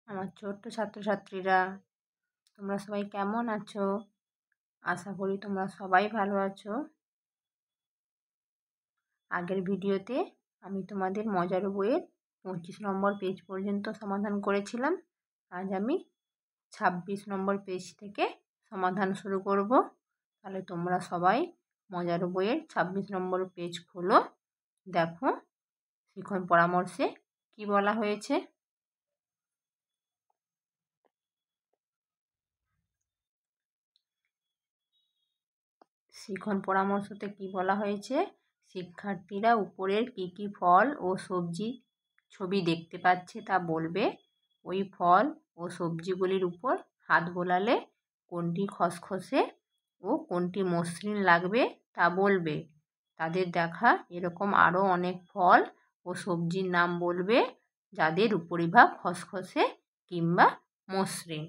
আমার ছোট্ট ছাত্রছাত্রীরা, তোমরা সবাই কেমন আছো? আশা করি তোমরা সবাই ভালো আছো। আগের ভিডিওতে আমি তোমাদের মজার বইয়ের 25 নম্বর পেজ পর্যন্ত সমাধান করেছিলাম। আজ আমি 26 নম্বর পেজ থেকে সমাধান শুরু করব। তাহলে তোমরা সবাই মজার বইয়ের 26 নম্বর পেজ খোলো, দেখো শিখন পরামর্শে কি বলা হয়েছে। শিখন পরামর্শতে কি বলা হয়েছে? শিক্ষার্থীরা উপরের কী কী ফল ও সবজি ছবি দেখতে পাচ্ছে তা বলবে। ওই ফল ও সবজিগুলির উপর হাত বোলালে কোনটি খসখসে ও কোনটি মসৃণ লাগবে তা বলবে। তাদের দেখা এরকম আরও অনেক ফল ও সবজির নাম বলবে যাদের উপরিভাগ খসখসে কিংবা মসৃণ।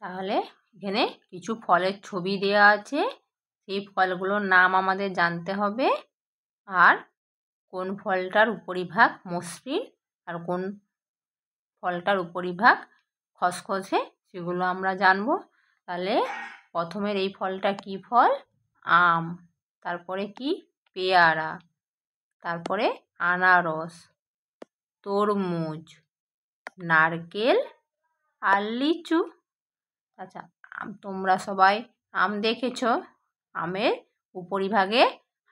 তাহলে এখানে কিছু ফলের ছবি দেওয়া আছে, সেই ফলগুলোর নাম আমাদের জানতে হবে, আর কোন ফলটার উপরিভাগ মসৃণ আর কোন ফলটার উপরিভাগ খসখসে সেগুলো আমরা জানব। তাহলে প্রথমের এই ফলটা কি ফল? আম। তারপরে কি? পেয়ারা। তারপরে আনারস, তরমুজ, নারকেল আর লিচু। আচ্ছা, তোমরা সবাই আম দেখেছো। আমের উপরিভাগে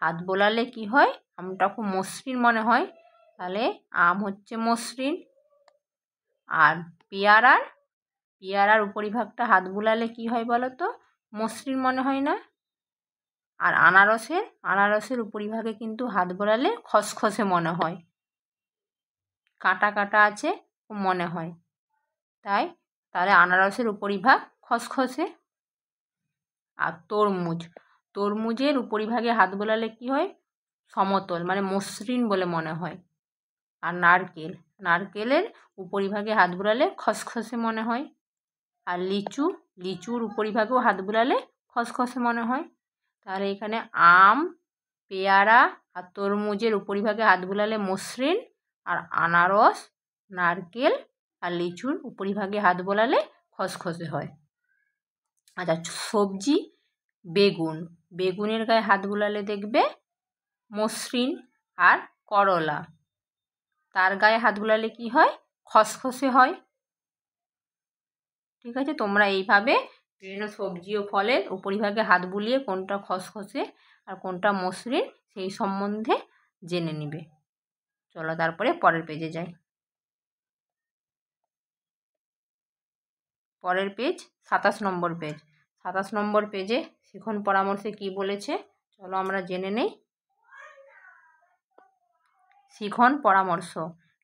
হাত বোলালে কি হয়? আমটা খুব মসৃণ মনে হয়, তাহলে আম হচ্ছে মসৃণ। আর পেয়ারার উপরিভাগটা হাত বোলালে কি হয় বলো তো? মসৃণ মনে হয় না? আর আনারসের উপরিভাগে কিন্তু হাত বোলালে খসখসে মনে হয়, কাঁটা কাঁটা আছে মনে হয়, তাহলে আনারসের উপরিভাগ খসখসে। আর তরমুজের উপরিভাগে হাত বোলালে কি হয়? সমতল মানে মসৃণ বলে মনে হয়। আর নারকেলের উপরিভাগে হাত বোলালে খসখসে মনে হয়। আর লিচুর উপরিভাগেও হাত বোলালে খসখসে মনে হয়। তাহলে এখানে আম, পেয়ারা আর তরমুজের উপরিভাগে হাত বোলালে মসৃণ, আর আনারস, নারকেল আর লিচুর উপরিভাগে হাত বোলালে খসখসে হয়। আচ্ছা, সবজি বেগুনের গায়ে হাত বোলালে দেখবে মসৃণ। আর করলা, তার গায়ে হাত বোলালে কি হয়? খসখসে হয়। ঠিক আছে, তোমরা এইভাবে বিভিন্ন সবজি ও ফলের উপরিভাগে হাত বুলিয়ে কোনটা খসখসে আর কোনটা মসৃণ সেই সম্বন্ধে জেনে নিবে। চলো তারপরে পরের পেজে যাই। পরের পেজ 27 নম্বর পেজ। 27 নম্বর পেজে শিখন পরামর্শে কি বলেছে চলো আমরা জেনে নেই। শিখন পরামর্শ: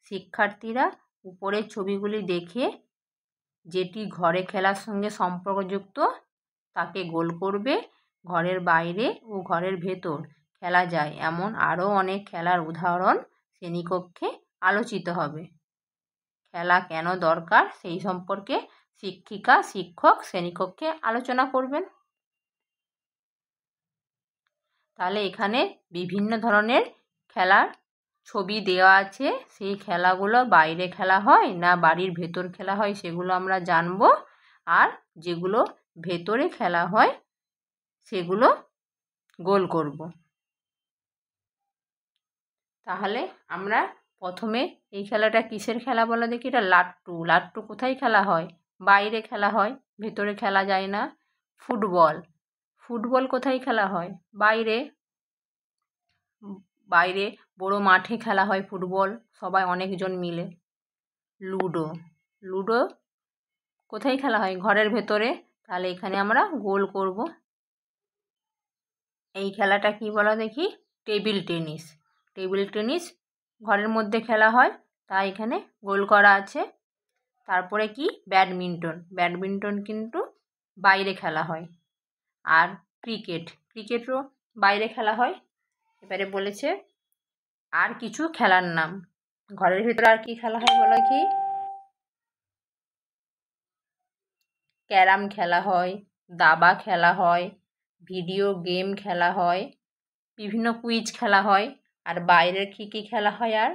শিক্ষার্থীরা উপরের ছবিগুলি দেখে যেটি ঘরে খেলার সঙ্গে সম্পর্কযুক্ত তাকে গোল করবে। ঘরের বাইরে ও ঘরের ভেতর খেলা যায় এমন আরও অনেক খেলার উদাহরণ শ্রেণীকক্ষে আলোচিত হবে। খেলা কেন দরকার সেই সম্পর্কে শিক্ষক শ্রেণীকক্ষে আলোচনা করবেন। তাহলে এখানে বিভিন্ন ধরনের খেলার ছবি দেওয়া আছে, সেই খেলাগুলো বাইরে খেলা হয় না বাড়ির ভেতর খেলা হয় সেগুলো আমরা জানব। আর যেগুলো ভেতরে খেলা হয় সেগুলো গোল করব। তাহলে আমরা প্রথমে এই খেলাটা কিসের খেলা বলো দেখি? এটা লাট্টু কোথায় খেলা হয়? বাইরে খেলা হয়, ভেতরে খেলা যায় না। ফুটবল কোথায় খেলা হয়? বাইরে বড় মাঠে খেলা হয় ফুটবল, সবাই অনেকজন মিলে। লুডো কোথায় খেলা হয়? ঘরের ভেতরে, তাহলে এখানে আমরা গোল করব। এই খেলাটা কি বলো দেখি? টেবিল টেনিস ঘরের মধ্যে খেলা হয়, তাই এখানে গোল করা আছে। তারপরে কি? ব্যাডমিন্টন কিন্তু বাইরে খেলা হয়। আর ক্রিকেটও বাইরে খেলা হয়। এবারে বলেছে আর কিছু খেলার নাম। ঘরের ভিতরে আর কি খেলা হয় বলো কি? ক্যারাম খেলা হয়, দাবা খেলা হয়, ভিডিও গেম খেলা হয়, বিভিন্ন কুইজ খেলা হয়। আর বাইরের কী কী খেলা হয়, আর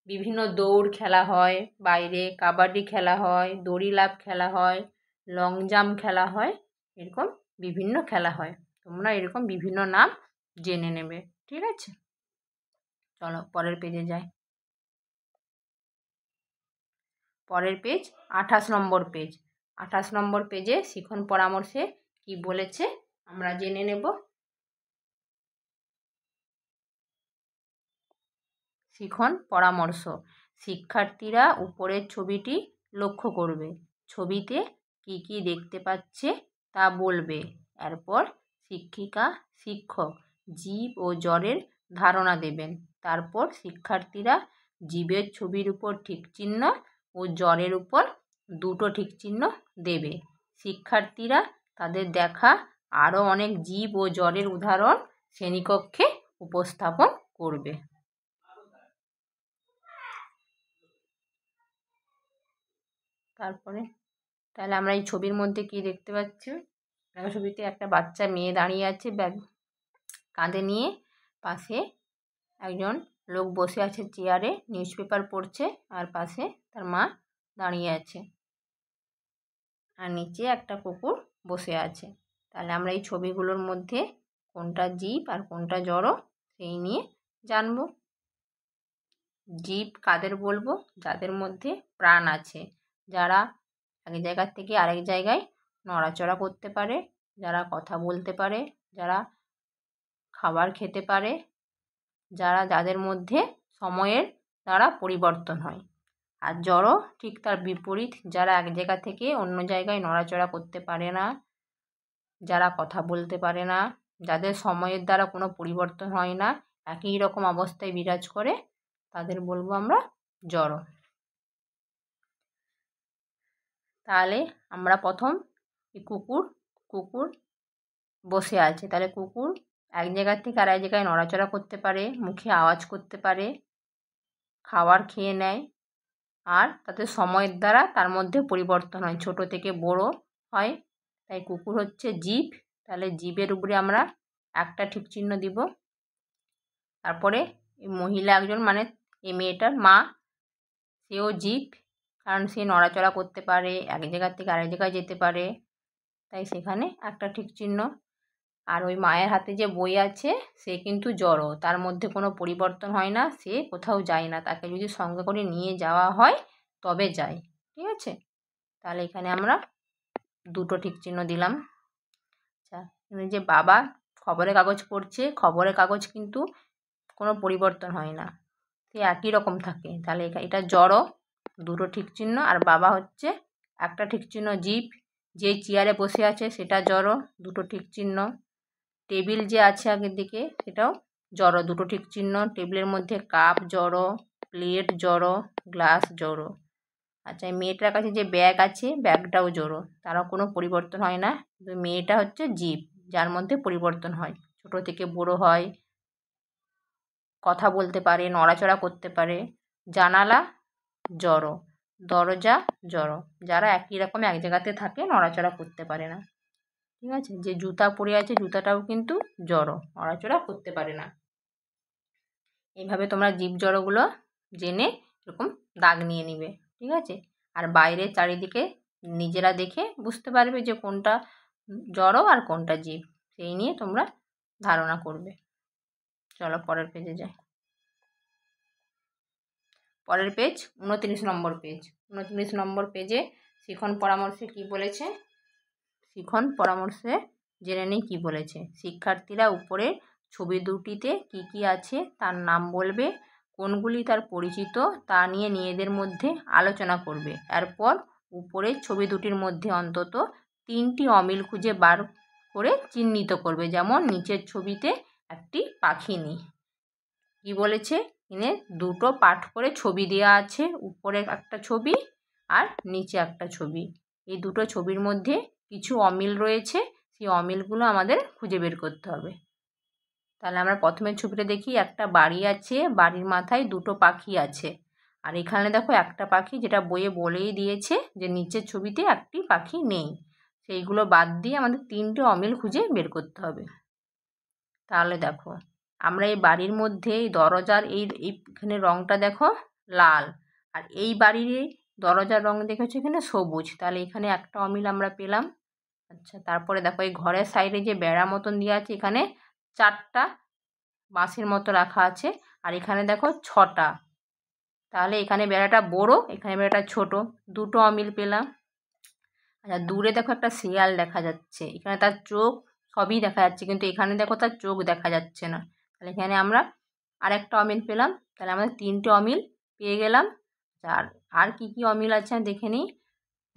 বিভিন্ন দৌড় খেলা হয়, বাইরে কাবাডি খেলা হয়, দড়ি লাফ খেলা হয়, লং জাম্প খেলা হয়, এরকম বিভিন্ন খেলা হয়। তোমরা এরকম বিভিন্ন নাম জেনে নেবে, ঠিক আছে? চলো পরের পেজে যাই। পরের পেজ 28 নম্বর পেজ। 28 নম্বর পেজে শিখন পরামর্শে কি বলেছে আমরা জেনে নেব। শিখন পরামর্শ। শিক্ষার্থীরা উপরের ছবিটি লক্ষ্য করবে। ছবিতে কি কি দেখতে পাচ্ছে তা বলবে। এরপর শিক্ষিকা শিক্ষক জীব ও জ্বরের ধারণা দেবেন। তারপর শিক্ষার্থীরা জীবের ছবির উপর ঠিক চিহ্ন ও জ্বরের উপর দুটো ঠিক চিহ্ন দেবে। শিক্ষার্থীরা তাদের দেখা আরও অনেক জীব ও জ্বরের উদাহরণ শ্রেণীকক্ষে উপস্থাপন করবে। তারপরে তাহলে আমরা এই ছবির মধ্যে কি দেখতে পাচ্ছি? ছবিতে একটা বাচ্চা মেয়ে দাঁড়িয়ে আছে ব্যাগ কাঁধে নিয়ে, পাশে একজন লোক বসে আছে চেয়ারে, নিউজ পেপার পড়ছে, আর পাশে তার মা দাঁড়িয়ে আছে, আর নিচে একটা কুকুর বসে আছে। তাহলে আমরা এই ছবিগুলোর মধ্যে কোনটা জীব আর কোনটা জড় সেই নিয়ে জানব। জীব কাদের বলবো? যাদের মধ্যে প্রাণ আছে, যারা এক জায়গার থেকে আরেক জায়গায় নড়াচড়া করতে পারে, যারা কথা বলতে পারে, যারা খাবার খেতে পারে, যাদের মধ্যে সময়ের দ্বারা পরিবর্তন হয়। আর জড় ঠিক তার বিপরীত, যারা এক জায়গা থেকে অন্য জায়গায় নড়াচড়া করতে পারে না, যারা কথা বলতে পারে না, যাদের সময়ের দ্বারা কোনো পরিবর্তন হয় না, একই রকম অবস্থায় বিরাজ করে, তাদের বলবো আমরা জড়। তাহলে আমরা প্রথম কুকুর বসে আছে। তাহলে কুকুর এক জায়গার থেকে আরেক জায়গায় নড়াচড়া করতে পারে, মুখে আওয়াজ করতে পারে, খাবার খেয়ে নেয়, আর তাতে সময়ের দ্বারা তার মধ্যে পরিবর্তন হয়, ছোট থেকে বড় হয়। তাই কুকুর হচ্ছে জীব। তাহলে জীবের উপরে আমরা একটা ঠিক চিহ্ন দিব। তারপরে এই মহিলা একজন, মানে এই মেয়েটার মা, সেও জীব, কারণ সে নড়াচড়া করতে পারে, এক জায়গার থেকে আরেক জায়গায় যেতে পারে, তাই সেখানে একটা ঠিক চিহ্ন। আর ওই মায়ের হাতে যে বই আছে সে কিন্তু জড়, তার মধ্যে কোনো পরিবর্তন হয় না, সে কোথাও যায় না, তাকে যদি সঙ্গে করে নিয়ে যাওয়া হয় তবে যায়, ঠিক আছে? তাহলে এখানে আমরা দুটো ঠিক চিহ্ন দিলাম। আচ্ছা, যে বাবা খবরের কাগজ পড়ছে, খবরের কাগজ কিন্তু কোনো পরিবর্তন হয় না, সে একই রকম থাকে। তাহলে এটা জড়, দুটো ঠিক চিহ্ন। আর বাবা হচ্ছে একটা ঠিক চিহ্ন জীব। যে চেয়ারে বসে আছে সেটা জড়, দুটো ঠিক চিহ্ন। টেবিল যে আছে আগের দিকে সেটাও জড়, দুটো ঠিক চিহ্ন। টেবিলের মধ্যে কাপ জড়, প্লেট জড়, গ্লাস জড়। আচ্ছা, মেয়েটার কাছে যে ব্যাগ আছে ব্যাগটাও জড়, তারও কোনো পরিবর্তন হয় না। কিন্তু মেয়েটা হচ্ছে জীব, যার মধ্যে পরিবর্তন হয়, ছোট থেকে বড় হয়, কথা বলতে পারে, নড়াচড়া করতে পারে। জানালা জড়, দরজা জড়, যারা একই রকম এক জায়গাতে থাকে, নড়াচড়া করতে পারে না, ঠিক আছে? যে জুতা পরে আছে জুতাটাও কিন্তু জড়, নড়াচড়া করতে পারে না। এইভাবে তোমরা জীব জড়গুলো জেনে এরকম দাগ নিয়ে নিবে, ঠিক আছে? আর বাইরে চারিদিকে নিজেরা দেখে বুঝতে পারবে যে কোনটা জড় আর কোনটা জীব, সেই নিয়ে তোমরা ধারণা করবে। চলো পরের পেজে যাই। পরের পেজ 29 নম্বর পেজ। 29 নম্বর পেজে শিখন পরামর্শে কি বলেছে? শিখন পরামর্শে জেনে নিই কী বলেছে। শিক্ষার্থীরা উপরের ছবি দুটিতে কি কি আছে তার নাম বলবে, কোনগুলি তার পরিচিত তা নিয়ে নিজেদের মধ্যে আলোচনা করবে। এরপর উপরের ছবি দুটির মধ্যে অন্তত 3টি অমিল খুঁজে বার করে চিহ্নিত করবে। যেমন নিচের ছবিতে একটি পাখি নেই। কী বলেছে? এখানে দুটো পাঠ করে ছবি দেওয়া আছে, উপরে একটা ছবি আর নিচে একটা ছবি। এই দুটো ছবির মধ্যে কিছু অমিল রয়েছে, সেই অমিলগুলো আমাদের খুঁজে বের করতে হবে। তাহলে আমরা প্রথমের ছবিটা দেখি, একটা বাড়ি আছে, বাড়ির মাথায় দুটো পাখি আছে। আর এখানে দেখো একটা পাখি, যেটা বইয়ে বলেই দিয়েছে যে নিচের ছবিতে একটি পাখি নেই, সেইগুলো বাদ দিয়ে আমাদের 3টে অমিল খুঁজে বের করতে হবে। তাহলে দেখো আমরা এই বাড়ির মধ্যে এই দরজার এইখানে রঙটা দেখো লাল, আর এই বাড়ির এই দরজার রঙ দেখেছো এখানে সবুজ, তাহলে এখানে একটা অমিল আমরা পেলাম। আচ্ছা, তারপরে দেখো এই ঘরের সাইডে যে বেড়া মতন দেওয়া আছে এখানে 4টা বাঁশের মতো রাখা আছে, আর এখানে দেখো 6টা, তাহলে এখানে বেড়াটা বড়, এখানে বেড়াটা ছোট, 2টো অমিল পেলাম। আচ্ছা, দূরে দেখো একটা শিয়াল দেখা যাচ্ছে, এখানে তার চোখ সবই দেখা যাচ্ছে, কিন্তু এখানে দেখো তার চোখ দেখা যাচ্ছে না, তাহলে এখানে আমরা আরেকটা অমিল পেলাম, তাহলে আমাদের 3টে অমিল পেয়ে গেলাম। আর আর কী কী অমিল আছে দেখে নিই।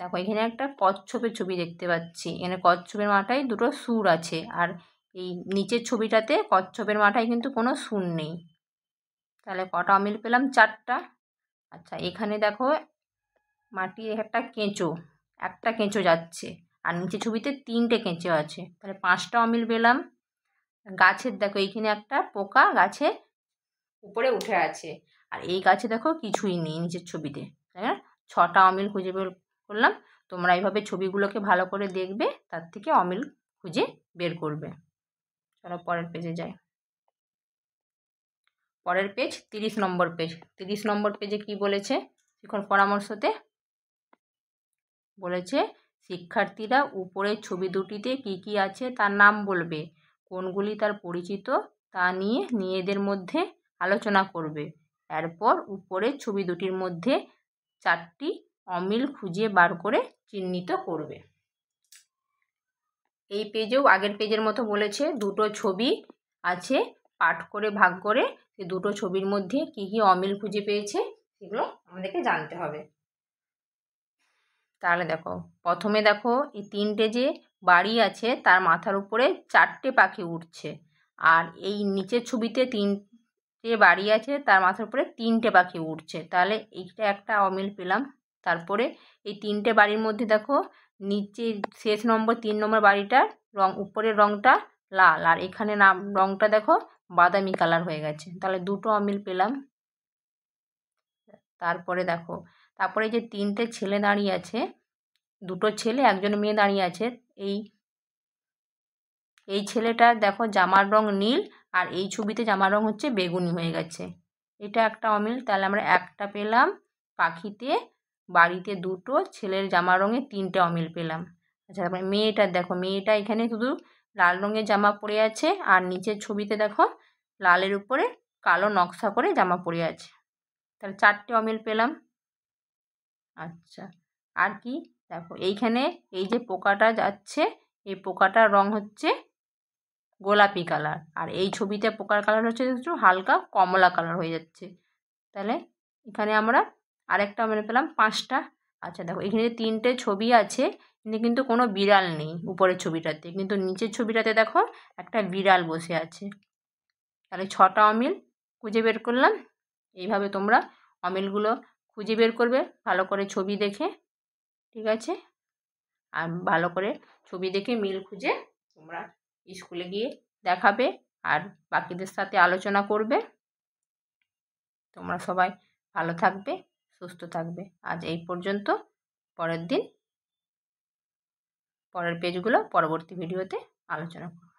দেখো এখানে একটা কচ্ছপের ছবি দেখতে পাচ্ছি, এখানে কচ্ছপের মাথায় 2টো সুর আছে, আর এই নিচের ছবিটাতে কচ্ছপের মাথায় কিন্তু কোনো সুর নেই, তাহলে কটা অমিল পেলাম? 4টা। আচ্ছা, এখানে দেখো মাটির একটা কেঁচো, একটা কেঁচো যাচ্ছে, আর নিচে ছবিতে 3টে কেঁচো আছে, তাহলে 5টা অমিল পেলাম। গাছের দেখো এইখানে একটা পোকা গাছে উপরে উঠে আছে, আর এই গাছে দেখো কিছুই নেই নিচের ছবিতে, তাই না? 6টা অমিল খুঁজে বের করলাম। তোমরা এইভাবে ছবিগুলোকে ভালো করে দেখবে, তার থেকে অমিল খুঁজে বের করবে। চলো পরের পেজে যাই। পরের পেজ 30 নম্বর পেজ। 30 নম্বর পেজে কি বলেছে? শিক্ষণ পরামর্শতে বলেছে শিক্ষার্থীরা উপরের ছবি দুটিতে কি কি আছে তার নাম বলবে, কোনগুলি তার পরিচিত তা নিয়ে নিজেদের মধ্যে আলোচনা করবে। এরপর উপরের ছবি দুটির মধ্যে 4টি অমিল খুঁজে বার করে চিহ্নিত করবে। এই পেজেও আগের পেজের মতো বলেছে 2টো ছবি আছে, পাঠ করে ভাগ করে সেই 2টো ছবির মধ্যে কি কি অমিল খুঁজে পেয়েছে সেগুলো আমাদেরকে জানতে হবে। তাহলে দেখো প্রথমে দেখো এই 3টে যে বাড়ি আছে তার মাথার উপরে 4টে পাখি উঠছে, আর এই নিচের ছবিতে 3টে বাড়ি আছে তার মাথার উপরে 3টে পাখি উঠছে, তাহলে এইটা একটা অমিল পেলাম। তারপরে এই 3টে বাড়ির মধ্যে দেখো নিচে শেষ নম্বর 3 নম্বর বাড়িটার রং, উপরের রংটা লাল, আর এখানে নাম রংটা দেখো বাদামি কালার হয়ে গেছে, তাহলে 2টো অমিল পেলাম। তারপরে দেখো তারপরে যে 3টে ছেলে দাঁড়িয়ে আছে, 2টো ছেলে একজন মেয়ে দাঁড়িয়ে আছে, এই ছেলেটার দেখো জামার রং নীল, আর এই ছবিতে জামার রং হচ্ছে বেগুনি হয়ে গেছে, এটা একটা অমিল, তাহলে আমরা একটা পেলাম। পাখিতে, বাড়িতে 2টো, ছেলের জামার রঙে 3টে অমিল পেলাম। আচ্ছা, তারপরে মেয়েটার দেখো, মেয়েটা এখানে শুধু লাল রঙের জামা পরে আছে, আর নিচের ছবিতে দেখো লালের উপরে কালো নকশা করে জামা পরে আছে, তাহলে 4টে অমিল পেলাম। আচ্ছা, আর কি দেখো এইখানে এই যে পোকাটা যাচ্ছে, এই পোকাটার রং হচ্ছে গোলাপি কালার, আর এই ছবিতে পোকার কালার হচ্ছে একটু হালকা কমলা কালার হয়ে যাচ্ছে, তাহলে এখানে আমরা আরেকটা অমিল পেলাম। 5টা। আচ্ছা দেখো এখানে যে 3টে ছবি আছে এখানে কিন্তু কোনো বিড়াল নেই উপরের ছবিটাতে, কিন্তু নিচের ছবিটাতে দেখো একটা বিড়াল বসে আছে, তাহলে 6টা অমিল খুঁজে বের করলাম। এইভাবে তোমরা অমিলগুলো খুঁজে বের করবে ভালো করে ছবি দেখে, ঠিক আছে? আর ভালো করে ছবি দেখে মিল খুঁজে তোমরা স্কুলে গিয়ে দেখাবে আর বাকিদের সাথে আলোচনা করবে। তোমরা সবাই ভালো থাকবে, সুস্থ থাকবে। আজ এই পর্যন্ত, পরের পেজগুলো পরবর্তী ভিডিওতে আলোচনা করব।